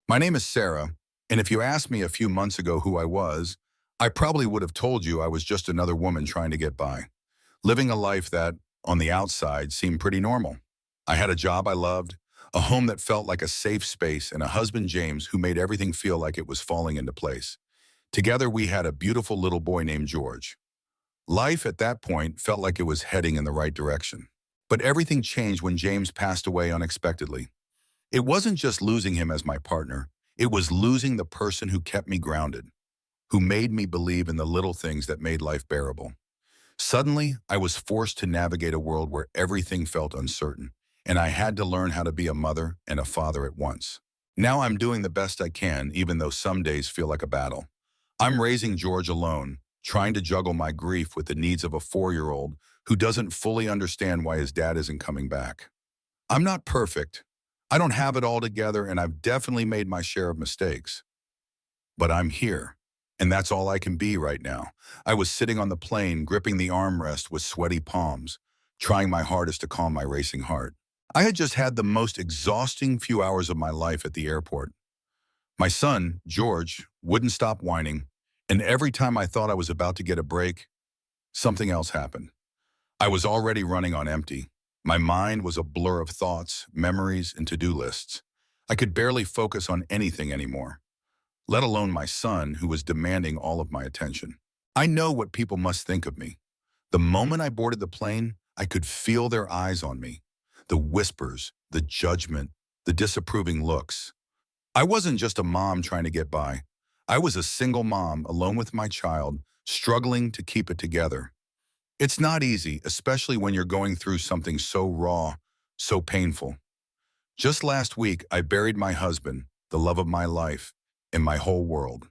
My name is Sarah, and if you asked me a few months ago who I was, I probably would have told you I was just another woman trying to get by, living a life that, on the outside, seemed pretty normal. I had a job I loved, a home that felt like a safe space, and a husband, James, who made everything feel like it was falling into place. Together, we had a beautiful little boy named George. Life at that point felt like it was heading in the right direction. But everything changed when James passed away unexpectedly. It wasn't just losing him as my partner, it was losing the person who kept me grounded, who made me believe in the little things that made life bearable. Suddenly, I was forced to navigate a world where everything felt uncertain, and I had to learn how to be a mother and a father at once. Now I'm doing the best I can, even though some days feel like a battle. I'm raising George alone, trying to juggle my grief with the needs of a 4-year-old who doesn't fully understand why his dad isn't coming back. I'm not perfect. I don't have it all together, and I've definitely made my share of mistakes. But I'm here, and that's all I can be right now. I was sitting on the plane, gripping the armrest with sweaty palms, trying my hardest to calm my racing heart. I had just had the most exhausting few hours of my life at the airport. My son, George, wouldn't stop whining, and every time I thought I was about to get a break, something else happened. I was already running on empty. My mind was a blur of thoughts, memories, and to-do lists. I could barely focus on anything anymore, let alone my son, who was demanding all of my attention. I know what people must think of me. The moment I boarded the plane, I could feel their eyes on me, the whispers, the judgment, the disapproving looks. I wasn't just a mom trying to get by. I was a single mom alone with my child, struggling to keep it together. It's not easy, especially when you're going through something so raw, so painful. Just last week, I buried my husband, the love of my life, and my whole world.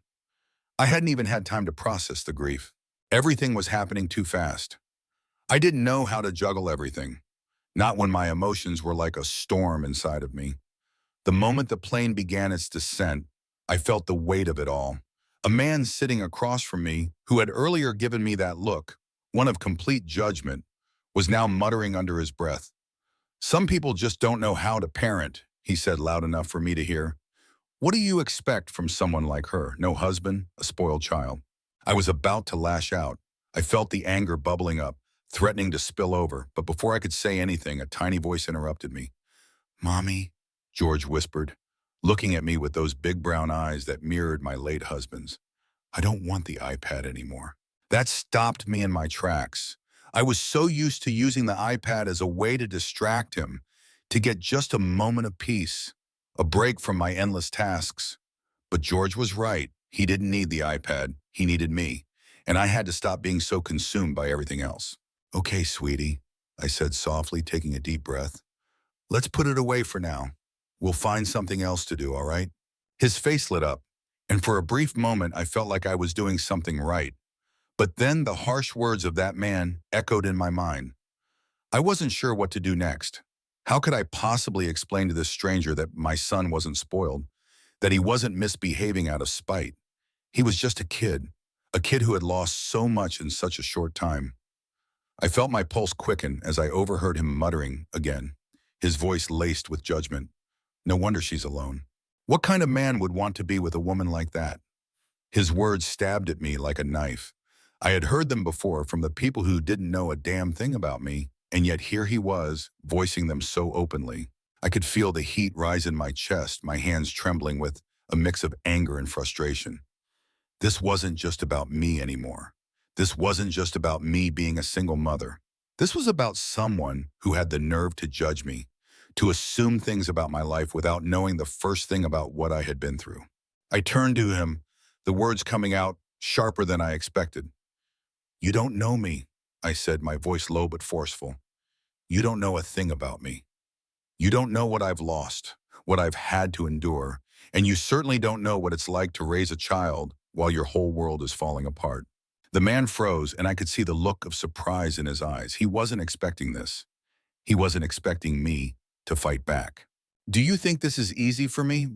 I hadn't even had time to process the grief. Everything was happening too fast. I didn't know how to juggle everything, not when my emotions were like a storm inside of me. The moment the plane began its descent, I felt the weight of it all. A man sitting across from me, who had earlier given me that look, one of complete judgment, was now muttering under his breath. "Some people just don't know how to parent," he said loud enough for me to hear. "What do you expect from someone like her? No husband, a spoiled child." I was about to lash out. I felt the anger bubbling up, threatening to spill over, but before I could say anything, a tiny voice interrupted me. "Mommy," George whispered, looking at me with those big brown eyes that mirrored my late husband's. "I don't want the iPad anymore." That stopped me in my tracks. I was so used to using the iPad as a way to distract him, to get just a moment of peace, a break from my endless tasks. But George was right. He didn't need the iPad. He needed me. And I had to stop being so consumed by everything else. "Okay, sweetie," I said softly, taking a deep breath. "Let's put it away for now. We'll find something else to do, all right?" His face lit up, and for a brief moment I felt like I was doing something right. But then the harsh words of that man echoed in my mind. I wasn't sure what to do next. How could I possibly explain to this stranger that my son wasn't spoiled, that he wasn't misbehaving out of spite? He was just a kid who had lost so much in such a short time. I felt my pulse quicken as I overheard him muttering again, his voice laced with judgment. "No wonder she's alone. What kind of man would want to be with a woman like that?" His words stabbed at me like a knife. I had heard them before from the people who didn't know a damn thing about me, and yet here he was, voicing them so openly. I could feel the heat rise in my chest, my hands trembling with a mix of anger and frustration. This wasn't just about me anymore. This wasn't just about me being a single mother. This was about someone who had the nerve to judge me, to assume things about my life without knowing the first thing about what I had been through. I turned to him, the words coming out sharper than I expected. "You don't know me," I said, my voice low but forceful. "You don't know a thing about me. You don't know what I've lost, what I've had to endure, and you certainly don't know what it's like to raise a child while your whole world is falling apart." The man froze, and I could see the look of surprise in his eyes. He wasn't expecting this. He wasn't expecting me to fight back. "Do you think this is easy for me?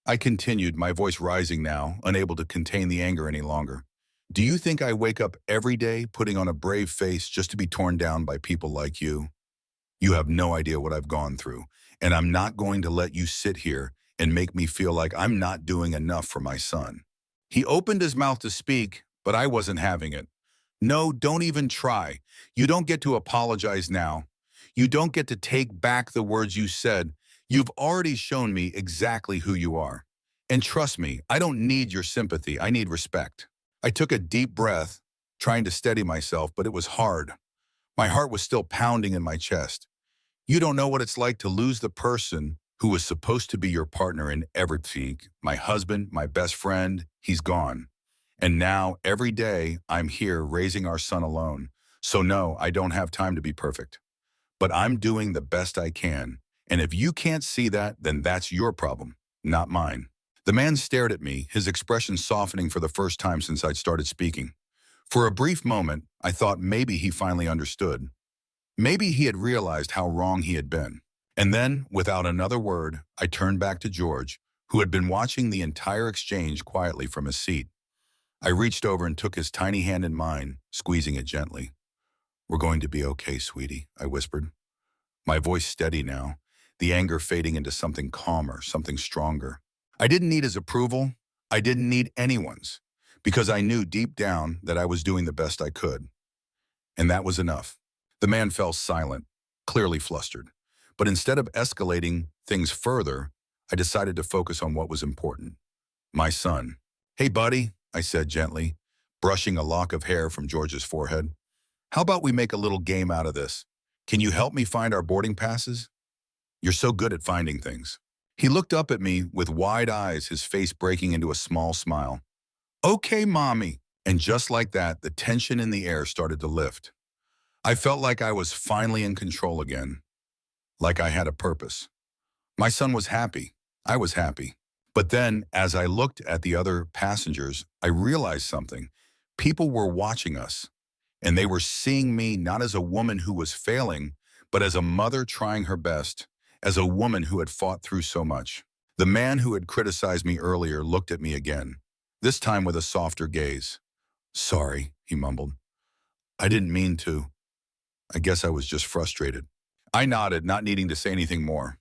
I continued, my voice rising now, unable to contain the anger any longer. "Do you think I wake up every day putting on a brave face just to be torn down by people like you? You have no idea what I've gone through, and I'm not going to let you sit here and make me feel like I'm not doing enough for my son. He opened his mouth to speak, but I wasn't having it. No, don't even try. You don't get to apologize now. You don't get to take back the words you said. You've already shown me exactly who you are. And trust me, I don't need your sympathy. I need respect. I took a deep breath, trying to steady myself, but it was hard. My heart was still pounding in my chest. You don't know what it's like to lose the person who was supposed to be your partner in everything. My husband, my best friend, he's gone. And now, every day, I'm here raising our son alone. So no, I don't have time to be perfect. But I'm doing the best I can. And if you can't see that, then that's your problem, not mine. The man stared at me, his expression softening for the first time since I'd started speaking. For a brief moment, I thought maybe he finally understood. Maybe he had realized how wrong he had been. And then, without another word, I turned back to George, who had been watching the entire exchange quietly from his seat. I reached over and took his tiny hand in mine, squeezing it gently. "We're going to be okay, sweetie," I whispered. My voice steady now, the anger fading into something calmer, something stronger. I didn't need his approval. I didn't need anyone's, because I knew deep down that I was doing the best I could. And that was enough. The man fell silent, clearly flustered. But instead of escalating things further, I decided to focus on what was important. My son. "Hey, buddy," I said gently, brushing a lock of hair from George's forehead. "How about we make a little game out of this? Can you help me find our boarding passes? You're so good at finding things." He looked up at me with wide eyes, his face breaking into a small smile. "Okay, mommy." And just like that, the tension in the air started to lift. I felt like I was finally in control again, like I had a purpose. My son was happy. I was happy. But then, as I looked at the other passengers, I realized something. People were watching us, and they were seeing me not as a woman who was failing, but as a mother trying her best, as a woman who had fought through so much. The man who had criticized me earlier looked at me again, this time with a softer gaze. "Sorry," he mumbled. "I didn't mean to. I guess I was just frustrated." I nodded, not needing to say anything more.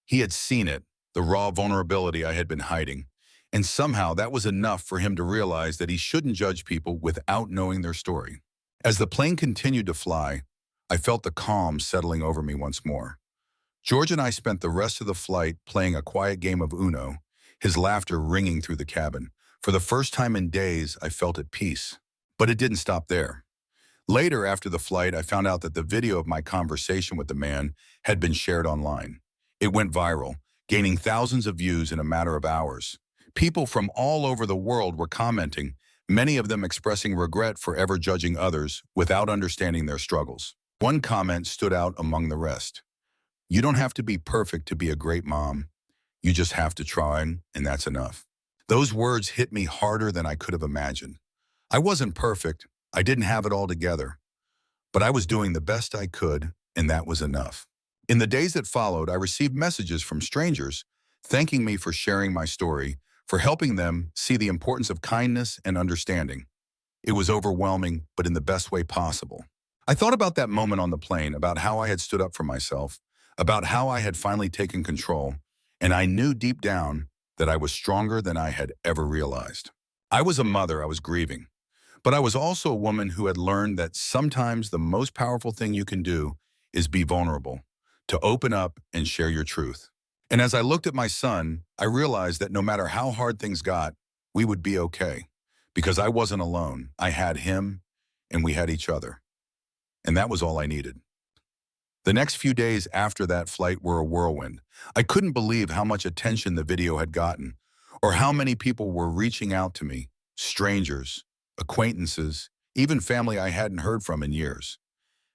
He had seen it, the raw vulnerability I had been hiding, and somehow that was enough for him to realize that he shouldn't judge people without knowing their story. As the plane continued to fly, I felt the calm settling over me once more. George and I spent the rest of the flight playing a quiet game of Uno, his laughter ringing through the cabin. For the first time in days, I felt at peace. But it didn't stop there. Later, after the flight, I found out that the video of my conversation with the man had been shared online. It went viral, gaining thousands of views in a matter of hours. People from all over the world were commenting, many of them expressing regret for ever judging others without understanding their struggles. One comment stood out among the rest. "You don't have to be perfect to be a great mom. You just have to try, and that's enough." Those words hit me harder than I could have imagined. I wasn't perfect. I didn't have it all together. But I was doing the best I could, and that was enough. In the days that followed, I received messages from strangers thanking me for sharing my story, for helping them see the importance of kindness and understanding. It was overwhelming, but in the best way possible. I thought about that moment on the plane, about how I had stood up for myself, about how I had finally taken control, and I knew deep down that I was stronger than I had ever realized. I was a mother, I was grieving, but I was also a woman who had learned that sometimes the most powerful thing you can do is be vulnerable, to open up and share your truth. And as I looked at my son, I realized that no matter how hard things got, we would be okay, because I wasn't alone. I had him, and we had each other. And that was all I needed. The next few days after that flight were a whirlwind. I couldn't believe how much attention the video had gotten, or how many people were reaching out to me, strangers, acquaintances, even family I hadn't heard from in years.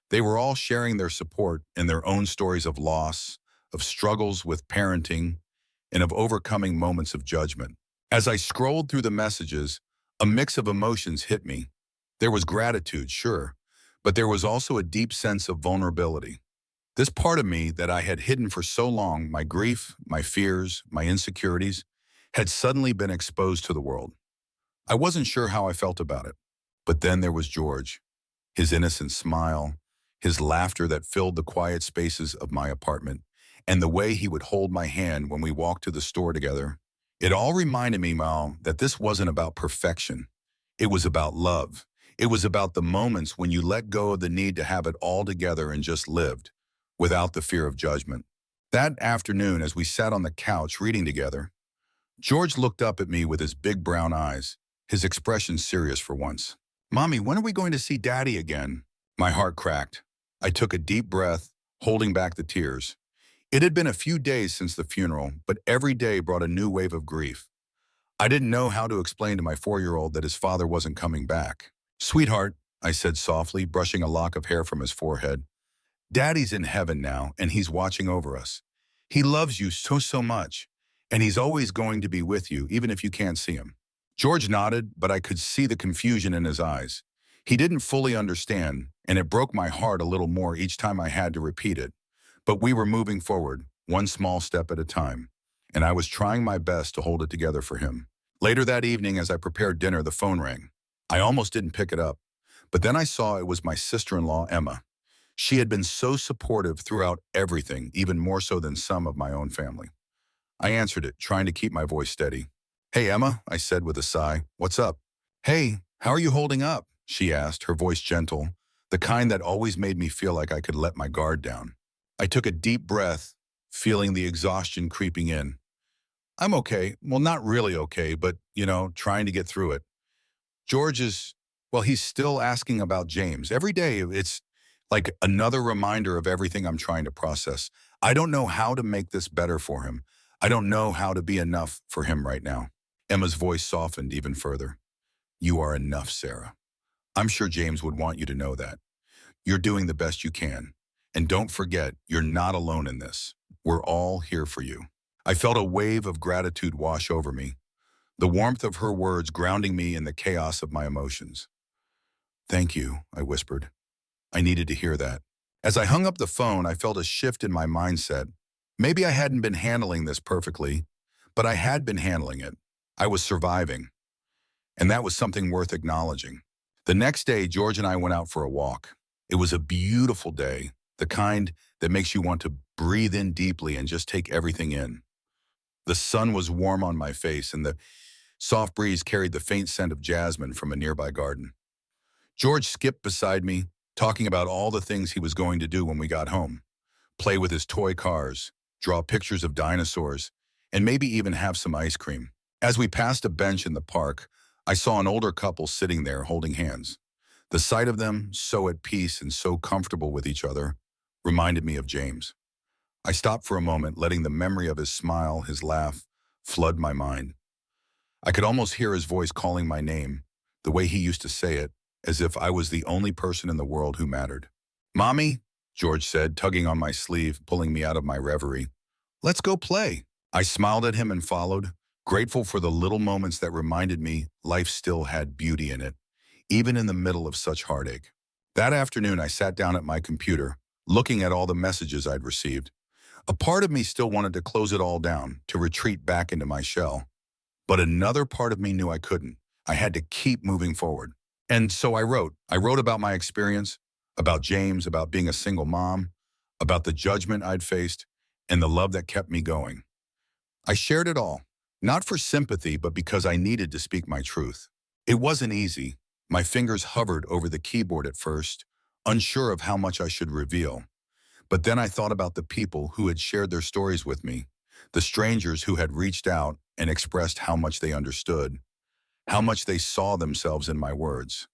They were all sharing their support and their own stories of loss, of struggles with parenting, and of overcoming moments of judgment. As I scrolled through the messages, a mix of emotions hit me. There was gratitude, sure, but there was also a deep sense of vulnerability. This part of me that I had hidden for so long, my grief, my fears, my insecurities, had suddenly been exposed to the world. I wasn't sure how I felt about it. But then there was George, his innocent smile, his laughter that filled the quiet spaces of my apartment, and the way he would hold my hand when we walked to the store together. It all reminded me, Mal, that this wasn't about perfection. It was about love. It was about the moments when you let go of the need to have it all together and just lived, without the fear of judgment. That afternoon, as we sat on the couch reading together, George looked up at me with his big brown eyes, his expression serious for once. "Mommy, when are we going to see Daddy again?" My heart cracked. I took a deep breath, holding back the tears. It had been a few days since the funeral, but every day brought a new wave of grief. I didn't know how to explain to my 4-year-old that his father wasn't coming back. "Sweetheart," I said softly, brushing a lock of hair from his forehead, "Daddy's in heaven now, and he's watching over us. He loves you so much, and he's always going to be with you, even if you can't see him." George nodded, but I could see the confusion in his eyes. He didn't fully understand, and it broke my heart a little more each time I had to repeat it. But we were moving forward, one small step at a time, and I was trying my best to hold it together for him. Later that evening, as I prepared dinner, the phone rang. I almost didn't pick it up, but then I saw it was my sister-in-law, Emma. She had been so supportive throughout everything, even more so than some of my own family. I answered it, trying to keep my voice steady. "Hey, Emma," I said with a sigh. "What's up?" "Hey, how are you holding up?" she asked, her voice gentle, the kind that always made me feel like I could let my guard down. I took a deep breath, feeling the exhaustion creeping in. "I'm okay. Well, not really okay, but, trying to get through it. George is, well, he's still asking about James. Every day, it's like another reminder of everything I'm trying to process. I don't know how to make this better for him. I don't know how to be enough for him right now." Emma's voice softened even further. "You are enough, Sarah. I'm sure James would want you to know that. You're doing the best you can. And don't forget, you're not alone in this. We're all here for you." I felt a wave of gratitude wash over me, the warmth of her words grounding me in the chaos of my emotions. "Thank you," I whispered. I needed to hear that. As I hung up the phone, I felt a shift in my mindset. Maybe I hadn't been handling this perfectly, but I had been handling it. I was surviving, and that was something worth acknowledging. The next day, George and I went out for a walk. It was a beautiful day, the kind that makes you want to breathe in deeply and just take everything in. The sun was warm on my face, and the soft breeze carried the faint scent of jasmine from a nearby garden. George skipped beside me, talking about all the things he was going to do when we got home. Play with his toy cars, draw pictures of dinosaurs, and maybe even have some ice cream. As we passed a bench in the park, I saw an older couple sitting there holding hands. The sight of them, so at peace and so comfortable with each other, reminded me of James. I stopped for a moment, letting the memory of his smile, his laugh, flood my mind. I could almost hear his voice calling my name, the way he used to say it, as if I was the only person in the world who mattered. "Mommy," George said, tugging on my sleeve, pulling me out of my reverie. "Let's go play." I smiled at him and followed, grateful for the little moments that reminded me life still had beauty in it, even in the middle of such heartache. That afternoon, I sat down at my computer, looking at all the messages I'd received. A part of me still wanted to close it all down, to retreat back into my shell. But another part of me knew I couldn't. I had to keep moving forward. And so I wrote. I wrote about my experience, about James, about being a single mom, about the judgment I'd faced, and the love that kept me going. I shared it all, not for sympathy, but because I needed to speak my truth. It wasn't easy. My fingers hovered over the keyboard at first, unsure of how much I should reveal. But then I thought about the people who had shared their stories with me, the strangers who had reached out and expressed how much they understood, how much they saw themselves in my words.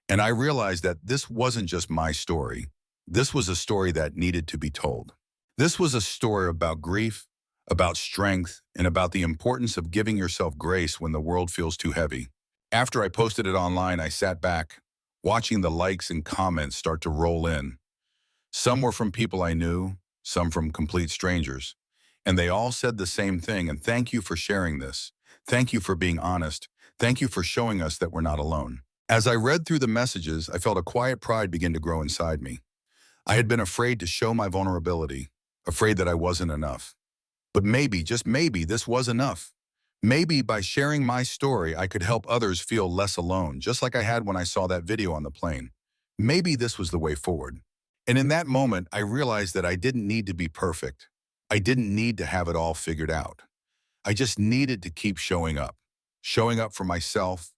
And I realized that this wasn't just my story. This was a story that needed to be told. This was a story about grief, about strength, and about the importance of giving yourself grace when the world feels too heavy. After I posted it online, I sat back, watching the likes and comments start to roll in. Some were from people I knew, some from complete strangers. And they all said the same thing, and thank you for sharing this. Thank you for being honest. Thank you for showing us that we're not alone. As I read through the messages, I felt a quiet pride begin to grow inside me. I had been afraid to show my vulnerability, afraid that I wasn't enough. But maybe, just maybe, this was enough. Maybe by sharing my story, I could help others feel less alone, just like I had when I saw that video on the plane. Maybe this was the way forward. And in that moment, I realized that I didn't need to be perfect. I didn't need to have it all figured out. I just needed to keep showing up for myself,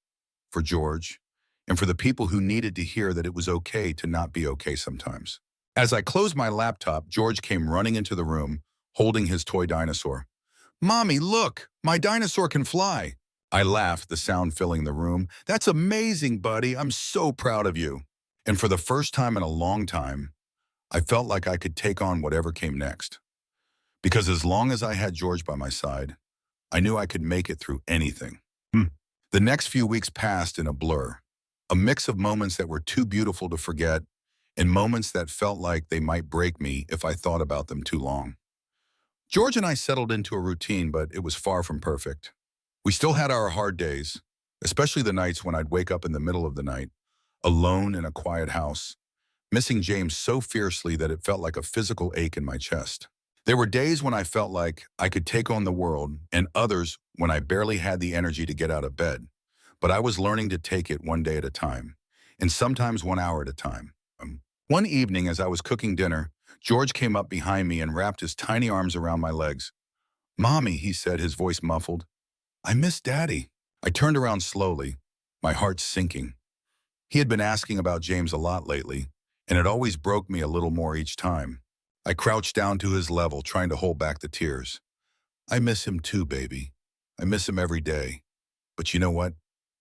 for George, and for the people who needed to hear that it was okay to not be okay sometimes. As I closed my laptop, George came running into the room, holding his toy dinosaur. Mommy, look, my dinosaur can fly. I laughed, the sound filling the room. That's amazing, buddy. I'm so proud of you. And for the first time in a long time, I felt like I could take on whatever came next. Because as long as I had George by my side, I knew I could make it through anything. The next few weeks passed in a blur, a mix of moments that were too beautiful to forget and moments that felt like they might break me if I thought about them too long. George and I settled into a routine, but it was far from perfect. We still had our hard days, especially the nights when I'd wake up in the middle of the night, alone in a quiet house, missing James so fiercely that it felt like a physical ache in my chest. There were days when I felt like I could take on the world, and others when I barely had the energy to get out of bed. But I was learning to take it one day at a time, and sometimes 1 hour at a time. One evening as I was cooking dinner, George came up behind me and wrapped his tiny arms around my legs. "Mommy," he said, his voice muffled, "I miss Daddy." I turned around slowly, my heart sinking. He had been asking about James a lot lately, and it always broke me a little more each time. I crouched down to his level, trying to hold back the tears. "I miss him too, baby. I miss him every day. But you know what?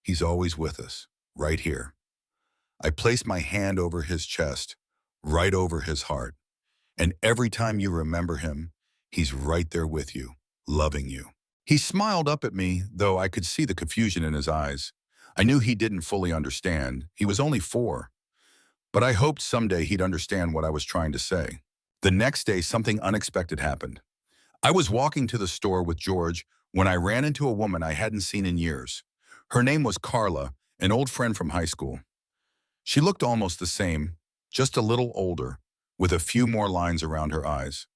He's always with us, right here." I placed my hand over his chest, right over his heart. And every time you remember him, he's right there with you, loving you. He smiled up at me, though I could see the confusion in his eyes. I knew he didn't fully understand. He was only 4. But I hoped someday he'd understand what I was trying to say. The next day, something unexpected happened. I was walking to the store with George when I ran into a woman I hadn't seen in years. Her name was Carla, an old friend from high school. She looked almost the same, just a little older, with a few more lines around her eyes.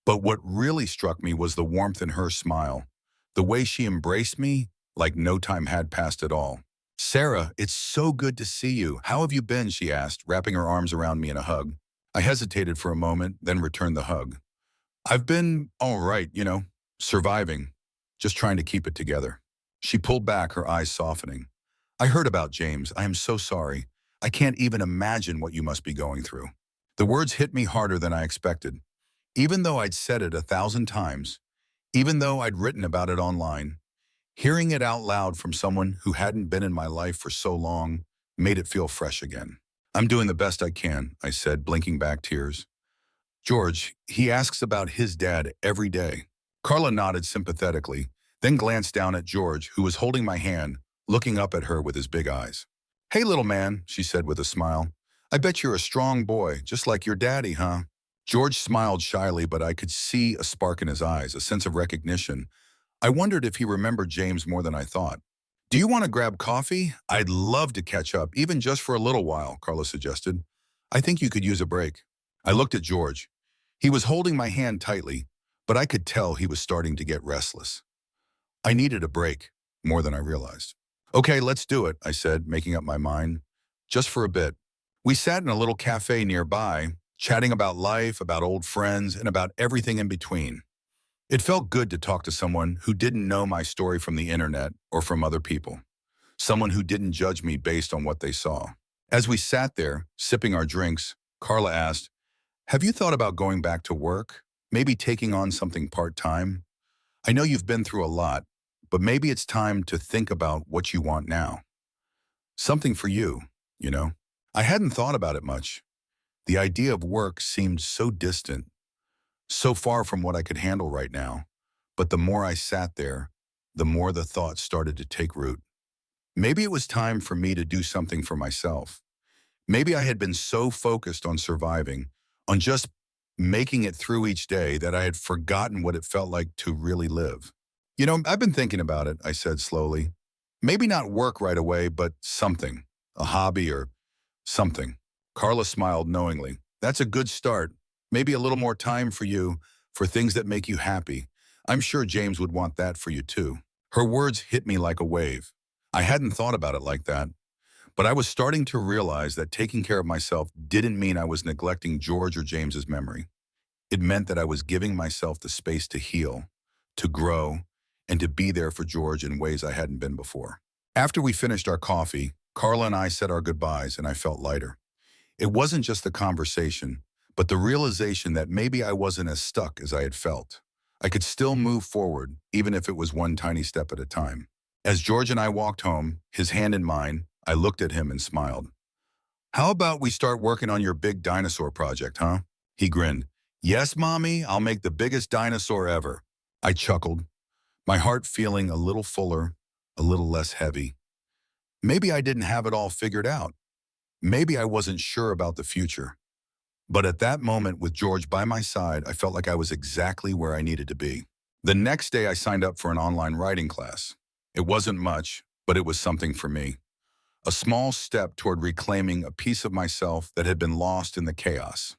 But what really struck me was the warmth in her smile, the way she embraced me like no time had passed at all. "Sarah, it's so good to see you. How have you been?" she asked, wrapping her arms around me in a hug. I hesitated for a moment, then returned the hug. "I've been all right, surviving, just trying to keep it together." She pulled back, her eyes softening. "I heard about James. I am so sorry. I can't even imagine what you must be going through." The words hit me harder than I expected. Even though I'd said it 1,000 times, even though I'd written about it online, hearing it out loud from someone who hadn't been in my life for so long made it feel fresh again. "I'm doing the best I can," I said, blinking back tears. "George, he asks about his dad every day." Carla nodded sympathetically, then glanced down at George, who was holding my hand, looking up at her with his big eyes. "Hey, little man," she said with a smile. "I bet you're a strong boy, just like your daddy, huh?" George smiled shyly, but I could see a spark in his eyes, a sense of recognition. I wondered if he remembered James more than I thought. "Do you want to grab coffee? I'd love to catch up, even just for a little while," Carla suggested. "I think you could use a break." I looked at George. He was holding my hand tightly, but I could tell he was starting to get restless. I needed a break, more than I realized. "Okay, let's do it," I said, making up my mind. "Just for a bit." We sat in a little cafe nearby, chatting about life, about old friends, and about everything in between. It felt good to talk to someone who didn't know my story from the internet or from other people. Someone who didn't judge me based on what they saw. As we sat there, sipping our drinks, Carla asked, "Have you thought about going back to work? Maybe taking on something part-time? I know you've been through a lot, but maybe it's time to think about what you want now. Something for you, you know?" I hadn't thought about it much. The idea of work seemed so distant, so far from what I could handle right now. But the more I sat there, the more the thoughts started to take root. Maybe it was time for me to do something for myself. Maybe I had been so focused on surviving, on just making it through each day, that I had forgotten what it felt like to really live. I've been thinking about it," I said slowly. "Maybe not work right away, but something, a hobby or something." Carla smiled knowingly. "That's a good start. Maybe a little more time for you, for things that make you happy. I'm sure James would want that for you too." Her words hit me like a wave. I hadn't thought about it like that, but I was starting to realize that taking care of myself didn't mean I was neglecting George or James's memory. It meant that I was giving myself the space to heal, to grow, and to be there for George in ways I hadn't been before. After we finished our coffee, Carla and I said our goodbyes, and I felt lighter. It wasn't just the conversation, but the realization that maybe I wasn't as stuck as I had felt. I could still move forward, even if it was one tiny step at a time. As George and I walked home, his hand in mine, I looked at him and smiled. "How about we start working on your big dinosaur project, huh?" He grinned. "Yes, Mommy, I'll make the biggest dinosaur ever." I chuckled, my heart feeling a little fuller, a little less heavy. Maybe I didn't have it all figured out. Maybe I wasn't sure about the future. But at that moment, with George by my side, I felt like I was exactly where I needed to be. The next day, I signed up for an online writing class. It wasn't much, but it was something for me. A small step toward reclaiming a piece of myself that had been lost in the chaos.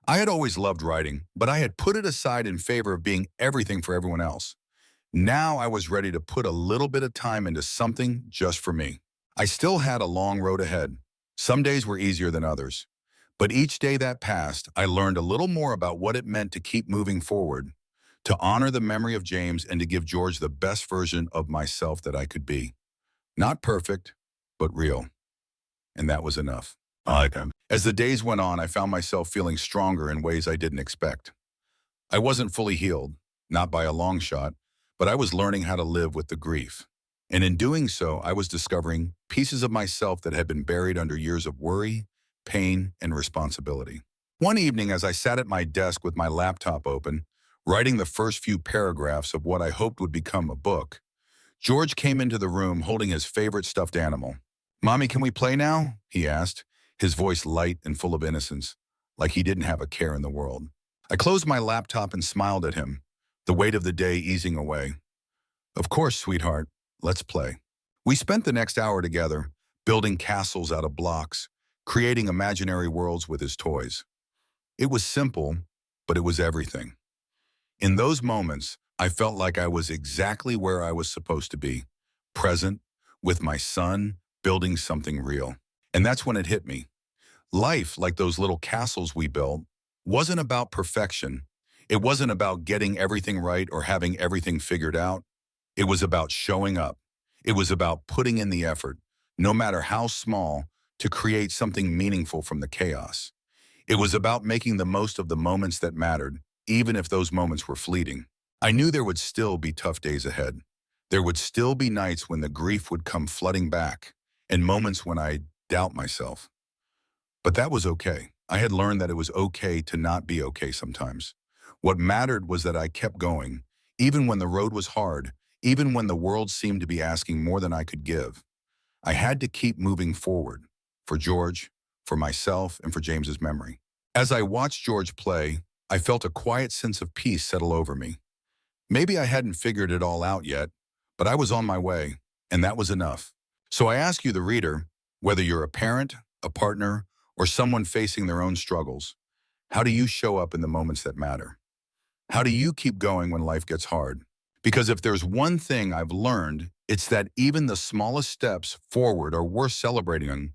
I had always loved writing, but I had put it aside in favor of being everything for everyone else. Now I was ready to put a little bit of time into something just for me. I still had a long road ahead. Some days were easier than others. But each day that passed, I learned a little more about what it meant to keep moving forward, to honor the memory of James, and to give George the best version of myself that I could be. Not perfect, but real. And that was enough. As the days went on, I found myself feeling stronger in ways I didn't expect. I wasn't fully healed, not by a long shot, but I was learning how to live with the grief. And in doing so, I was discovering pieces of myself that had been buried under years of worry, pain, and responsibility. One evening, as I sat at my desk with my laptop open, writing the first few paragraphs of what I hoped would become a book, George came into the room holding his favorite stuffed animal. "Mommy, can we play now?" he asked, his voice light and full of innocence, like he didn't have a care in the world. I closed my laptop and smiled at him, the weight of the day easing away. "Of course, sweetheart, let's play." We spent the next hour together, building castles out of blocks, creating imaginary worlds with his toys. It was simple, but it was everything. In those moments, I felt like I was exactly where I was supposed to be, present, with my son, building something real. And that's when it hit me. Life, like those little castles we built, wasn't about perfection. It wasn't about getting everything right or having everything figured out. It was about showing up. It was about putting in the effort, no matter how small, to create something meaningful from the chaos. It was about making the most of the moments that mattered, even if those moments were fleeting. I knew there would still be tough days ahead. There would still be nights when the grief would come flooding back, and moments when I'd doubt myself. But that was okay. I had learned that it was okay to not be okay sometimes. What mattered was that I kept going, even when the road was hard, even when the world seemed to be asking more than I could give. I had to keep moving forward, for George, for myself, and for James's memory. As I watched George play, I felt a quiet sense of peace settle over me. Maybe I hadn't figured it all out yet, but I was on my way, and that was enough. So I ask you, the reader, whether you're a parent, a partner, or someone facing their own struggles, how do you show up in the moments that matter? How do you keep going when life gets hard? Because if there's one thing I've learned, it's that even the smallest steps forward are worth celebrating.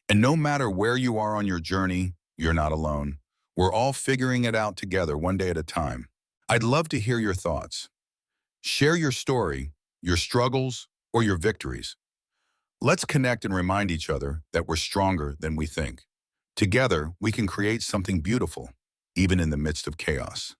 And no matter where you are on your journey, you're not alone. We're all figuring it out together, one day at a time. I'd love to hear your thoughts. Share your story, your struggles, or your victories. Let's connect and remind each other that we're stronger than we think. Together, we can create something beautiful, even in the midst of chaos.